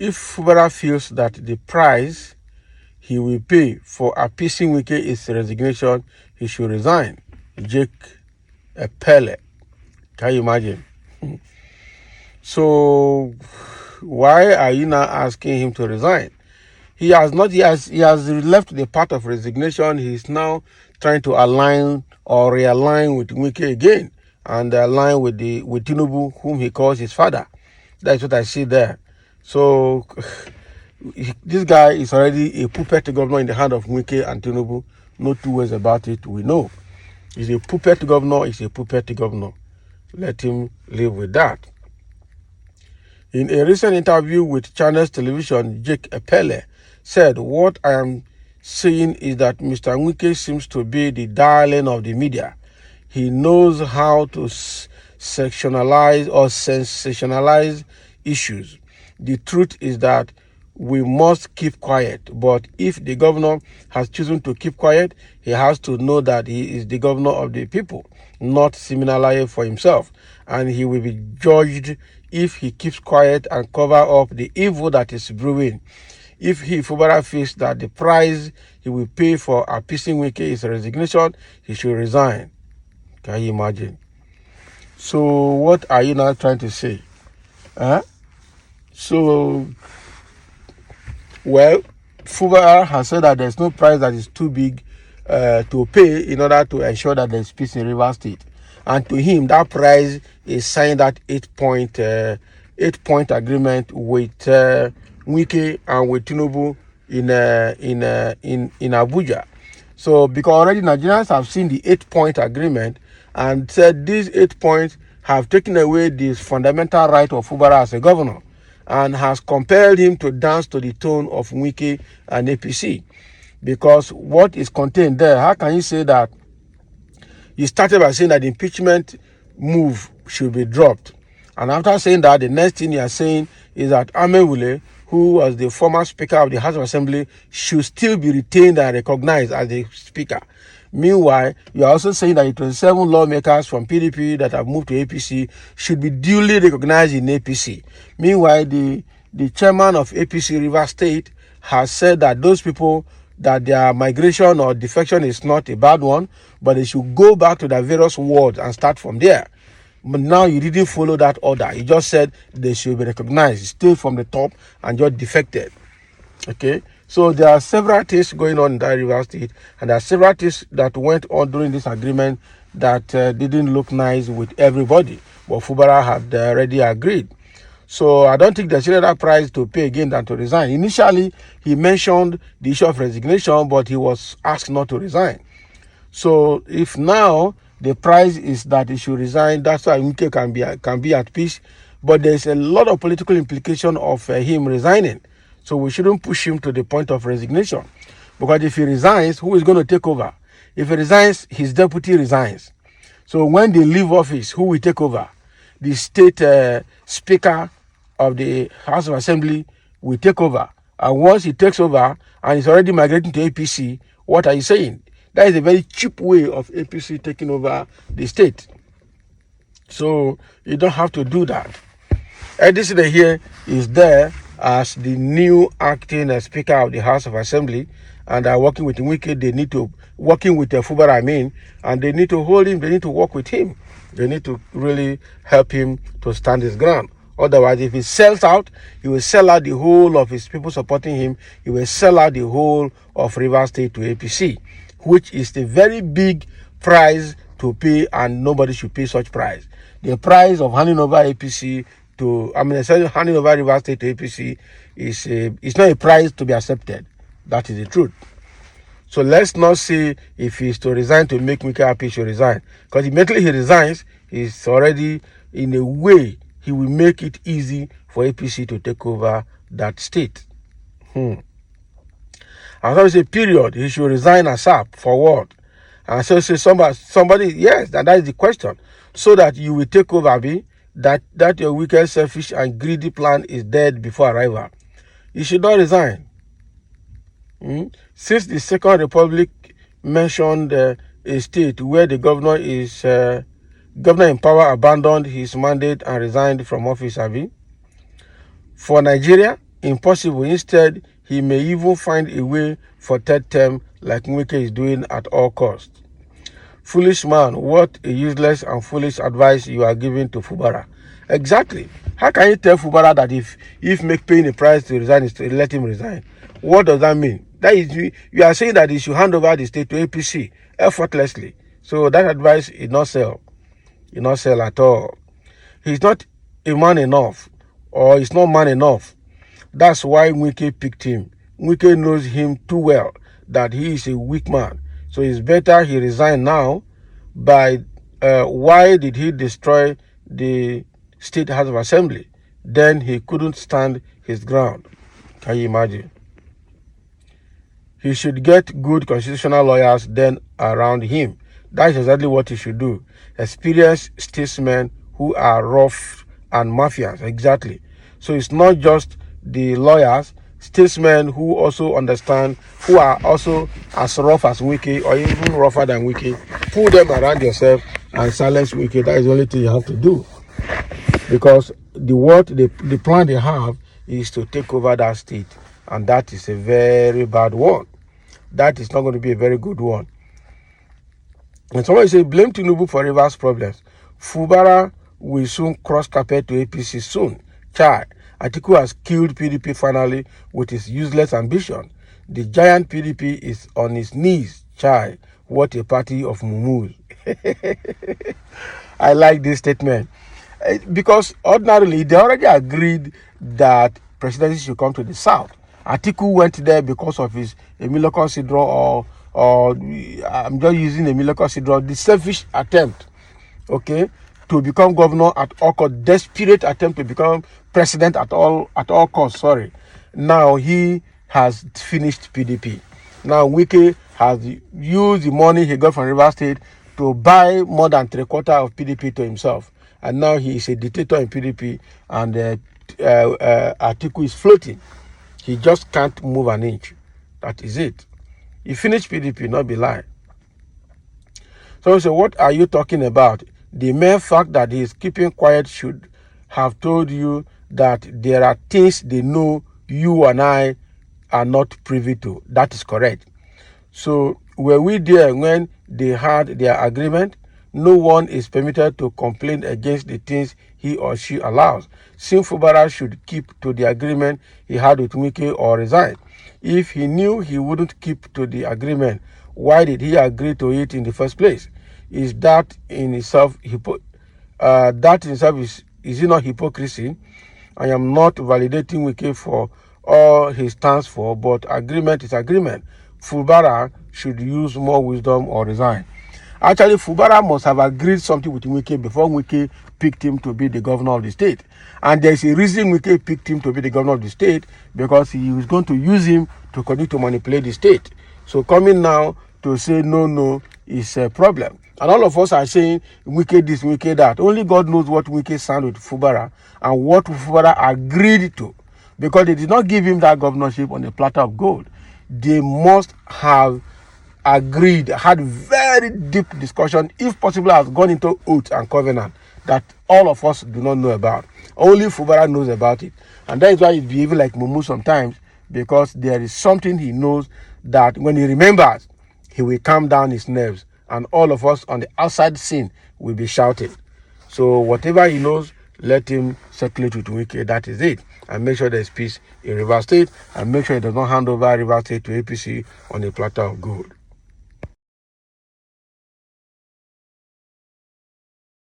if Fubara feels that the price he will pay for appeasing Wike is resignation, he should resign. Jake Epelle. Can you imagine? So why are you now asking him to resign? He has not. He has left the path of resignation. He is now trying to align or realign with Wike again, and align with Tinubu, whom he calls his father. That's what I see there. So this guy is already a puppet governor in the hand of Wike and Tinubu. No two ways about it. We know he's a puppet governor. He's a puppet governor. Let him live with that. In a recent interview with Channels Television, Jake Epelle said, "What I am saying is that Mr. Wike seems to be the darling of the media. He knows how to sectionalize or sensationalize issues. The truth is that we must keep quiet. But if the governor has chosen to keep quiet, he has to know that he is the governor of the people, not similarly for himself. And he will be judged if he keeps quiet and cover up the evil that is brewing. If Fubara feels that the price he will pay for appeasing Wike is resignation, he should resign." Can you imagine? So what are you now trying to say? Huh? So, well, Fubara has said that there's no price that is too big to pay in order to ensure that there's peace in Rivers State. And to him, that price is signing that eight-point agreement with Wike and with Tinubu in Abuja. So because already Nigerians have seen the 8-point agreement and said these 8 points have taken away the fundamental right of Fubara as a governor and has compelled him to dance to the tone of Wike and APC. Because what is contained there, how can you say that you started by saying that the impeachment move should be dropped? And after saying that, the next thing you are saying is that Amewule, who was the former Speaker of the House of Assembly, should still be retained and recognized as the Speaker. Meanwhile, you are also saying that the 27 lawmakers from PDP that have moved to APC should be duly recognized in APC. Meanwhile, the chairman of APC Rivers State has said that those people, that their migration or defection is not a bad one, but they should go back to their various wards and start from there. But now you didn't follow that order. You just said they should be recognized, still from the top, and just defected. Okay? So there are several things going on in that River State, and there are several things that went on during this agreement that didn't look nice with everybody. But Fubara had already agreed. So I don't think there's any other price to pay again than to resign. Initially, he mentioned the issue of resignation, but he was asked not to resign. So if now the price is that he should resign, that's why Wike can be at peace. But there's a lot of political implication of him resigning. So we shouldn't push him to the point of resignation. Because if he resigns, who is going to take over? If he resigns, his deputy resigns. So when they leave office, who will take over? The state speaker of the House of Assembly will take over. And once he takes over and is already migrating to APC, what are you saying? That is a very cheap way of APC taking over the state. So you don't have to do that. Edison here is there as the new acting Speaker of the House of Assembly, and are working with Wike. They need to working with Fubara, and they need to hold him. They need to work with him. They need to really help him to stand his ground. Otherwise, if he sells out, he will sell out the whole of his people supporting him. He will sell out the whole of Rivers State to APC, which is a very big price to pay, and nobody should pay such price. The price of handing over APC to, handing over Rivers State to APC is not a price to be accepted. That is the truth. So let's not say if he's to resign to make Wike happy, he should resign. Because immediately he resigns, he's already, in a way, he will make it easy for APC to take over that state. And so it's a period, he should resign ASAP for what? And so say somebody, yes, that is the question. So that you will take over, that your wicked, selfish, and greedy plan is dead before arrival. You should not resign. Since the Second Republic mentioned a state where the governor in power abandoned his mandate and resigned from office, for Nigeria, impossible. Instead, he may even find a way for third term like Wike is doing at all costs. Foolish man, what a useless and foolish advice you are giving to Fubara. Exactly. How can you tell Fubara that if make paying a price to resign is to let him resign? What does that mean? That is, you are saying that he should hand over the state to APC effortlessly. So that advice is not sell. It not sell at all. He's not a man enough, or he's not man enough. That's why Wike picked him. Wike knows him too well that he is a weak man. So it's better he resign now. Why did he destroy the State House of Assembly? Then he couldn't stand his ground. Can you imagine? He should get good constitutional lawyers then around him. That's exactly what he should do. Experienced statesmen who are rough and mafias. Exactly. So it's not just the lawyers, statesmen who also understand, who are also as rough as Wike or even rougher than Wike. Pull them around yourself and silence Wike. That is the only thing you have to do. Because the plan they have is to take over that state. And that is a very bad one. That is not going to be a very good one. And somebody say, blame Tinubu for Rivers' problems. Fubara will soon cross carpet to APC soon. Chai, Atiku has killed PDP finally with his useless ambition. The giant PDP is on its knees. Chai, what a party of mumus. I like this statement. Because ordinarily, they already agreed that presidency should come to the south. Atiku went there because of his Emiloko syndrome, or I'm just using Emiloko syndrome, the selfish attempt, okay, to become governor at all costs, desperate attempt to become president at all costs. Sorry. Now he has finished PDP. Now Wike has used the money he got from River State to buy more than 3/4 of PDP to himself, and now he is a dictator in PDP, and Atiku is floating. He just can't move an inch. That is it. He finished PDP, not be lying. So what are you talking about? The mere fact that he is keeping quiet should have told you that there are things they know you and I are not privy to. That is correct. So were we there when they had their agreement? No one is permitted to complain against the things he or she allows. Since Fubara should keep to the agreement he had with Wike or resign. If he knew he wouldn't keep to the agreement, why did he agree to it in the first place? Is that in itself is it not hypocrisy? I am not validating Wike for all he stands for, but agreement is agreement. Fubara should use more wisdom or resign. Actually, Fubara must have agreed something with Wike before Wike picked him to be the governor of the state. And there's a reason Wike picked him to be the governor of the state, because he was going to use him to continue to manipulate the state. So coming now to say no is a problem. And all of us are saying Wike this, Wike that. Only God knows what Wike signed with Fubara and what Fubara agreed to. Because they did not give him that governorship on a platter of gold. They must have agreed, had very deep discussion, if possible has gone into oath and covenant that all of us do not know about. Only Fubara knows about it. And that is why he's behaving like Mumu sometimes, because there is something he knows that when he remembers, he will calm down his nerves, and all of us on the outside scene will be shouting. So whatever he knows, let him settle it with Wike. That is it. And make sure there's peace in River State, and make sure he does not hand over River State to APC on a platter of gold.